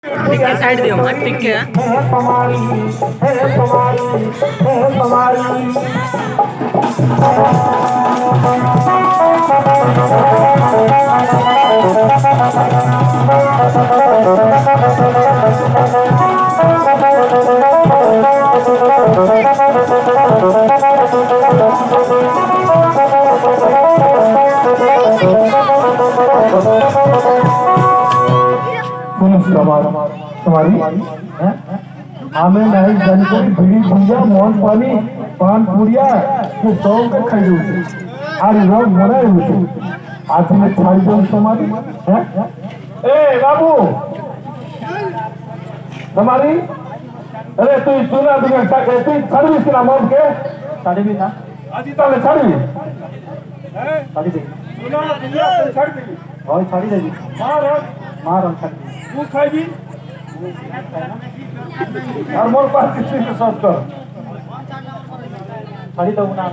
pick side दियो मैं pick के तुम्हारी हमें नहीं जनको बीड़ी भुंजा मोहन पानी पान पुड़िया के सौ के खाई अरे रोग मनाए हुए आज में छाई दो तुम्हारी ए बाबू तुम्हारी अरे तू सुना तुझे तू छड़वी सुना मोहन के छड़वी ना आज ताले छड़वी छड़ी दे सुना छड़ी दे और छड़ी दे मार छड़ी तू खाई और मोर पास किसी के साथ कर छड़ी तो ना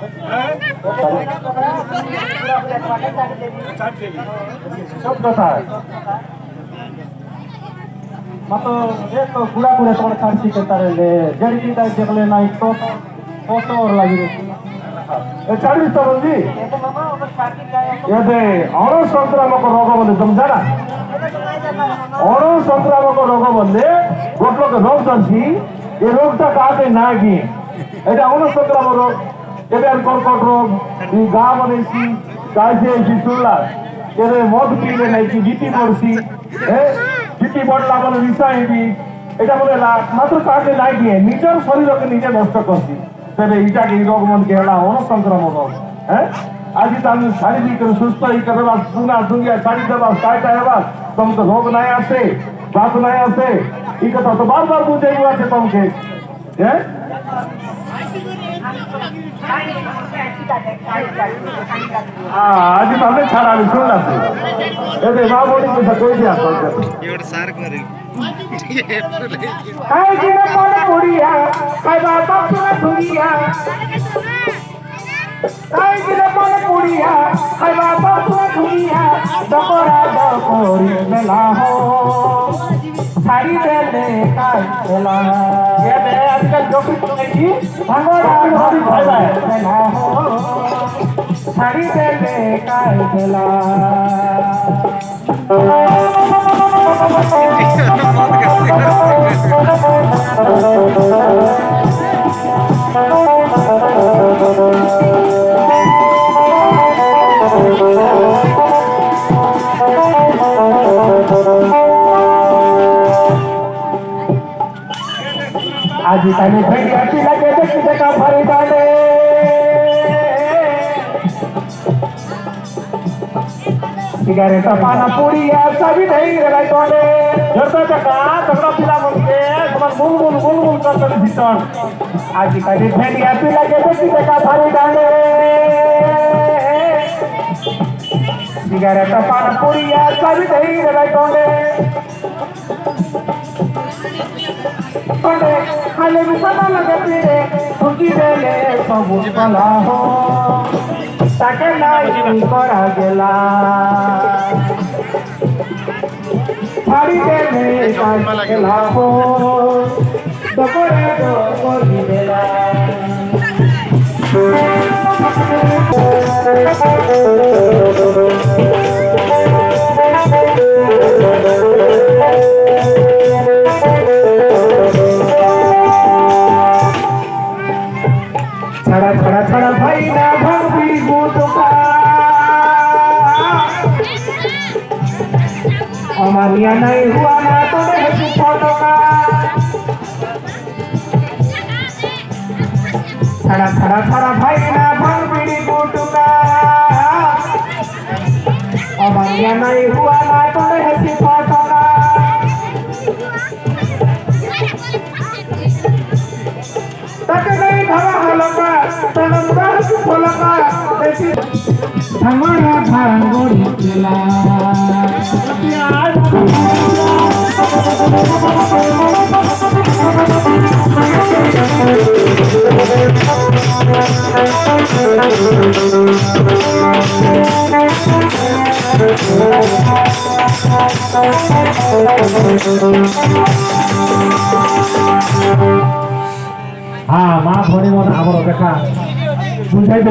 सब कथा है मतलब एक तो गुड़ा गुड़ा तोड़ छाड़ी के तारे ले जड़ी की ताई देख लेना तो और लगी ए छड़ी तो बंदी ये दे और संक्रामक रोग बोले तुम जाना और संक्रामक रोग बोले गोट लोग रोग दर्शी ये रोगटा काटे ना कि এটা অন্য সংক্রামক রোগ এদের কর্কট রোগ এই গা বনেছি গাইছে এই শুনলা এদের মদ পিলে নাকি বিপি পড়ছি বিপি পড়লা বলে রিসাইবি এটা বলে মাত্র কাটে নাই দিয়ে নিজের শরীরকে নিজে নষ্ট করছি তবে এইটাকে এই রোগ মনকে হেলা অন্য সংক্রামক রোগ आज तुम शारीरिक सुस्थ ही करवा सुना दुनिया शाड़ी देवा काटा हेबा तुम तो रोग नहीं आसे बात नहीं आसे ई कथा तो बार बार पूछे हुआ है तुमके आज तो हमने छाड़ा भी सुन लाते ये दे मां बोली को कोई दिया तो ये सार करे हाय जिने मन पुड़िया हाय बाबा सुना दुनिया हाय जिने मन पुड़िया हाय बाबा सुना दुनिया डकोरा डकोरी मेला हो साड़ी दे दे काय मेला ये दे आजकल जो कुछ नहीं भंगोरा भाई भाई मेला हो साड़ी दे दे काय मेला आज तने भेड़ी अच्छी लगे देखी देखा भरी डाले सिगरेट पाना पूरी है सभी नहीं रहे तोड़े जरता चका तगड़ा पिला मुझके समझ बुलबुल करते भीतर आज तने भेड़ी अच्छी लगे देखी देखा भरी डाले सिगरेट पाना पूरी है सभी नहीं रहे तोड़े पड़े खाले भी सदा लगे पीरे खुशी देले सब कला हो ताके नहीं करा गेला छाड़ी देले गेला हो डकोरे डकोरी बेला छड़ा छड़ा छड़ा भाई ना भंगी गुटका अमानिया नहीं हुआ ना तो नहीं फोटो का छड़ा छड़ा छड़ा भाई ना भंगी गुटका अमानिया नहीं हुआ ना तो नहीं फोटो का तक नहीं धरा हलका तनंदा फलका ऐसी हमारा भांगोरी केला प्यार हाँ माँ भणी मन आमर देखा बुझाई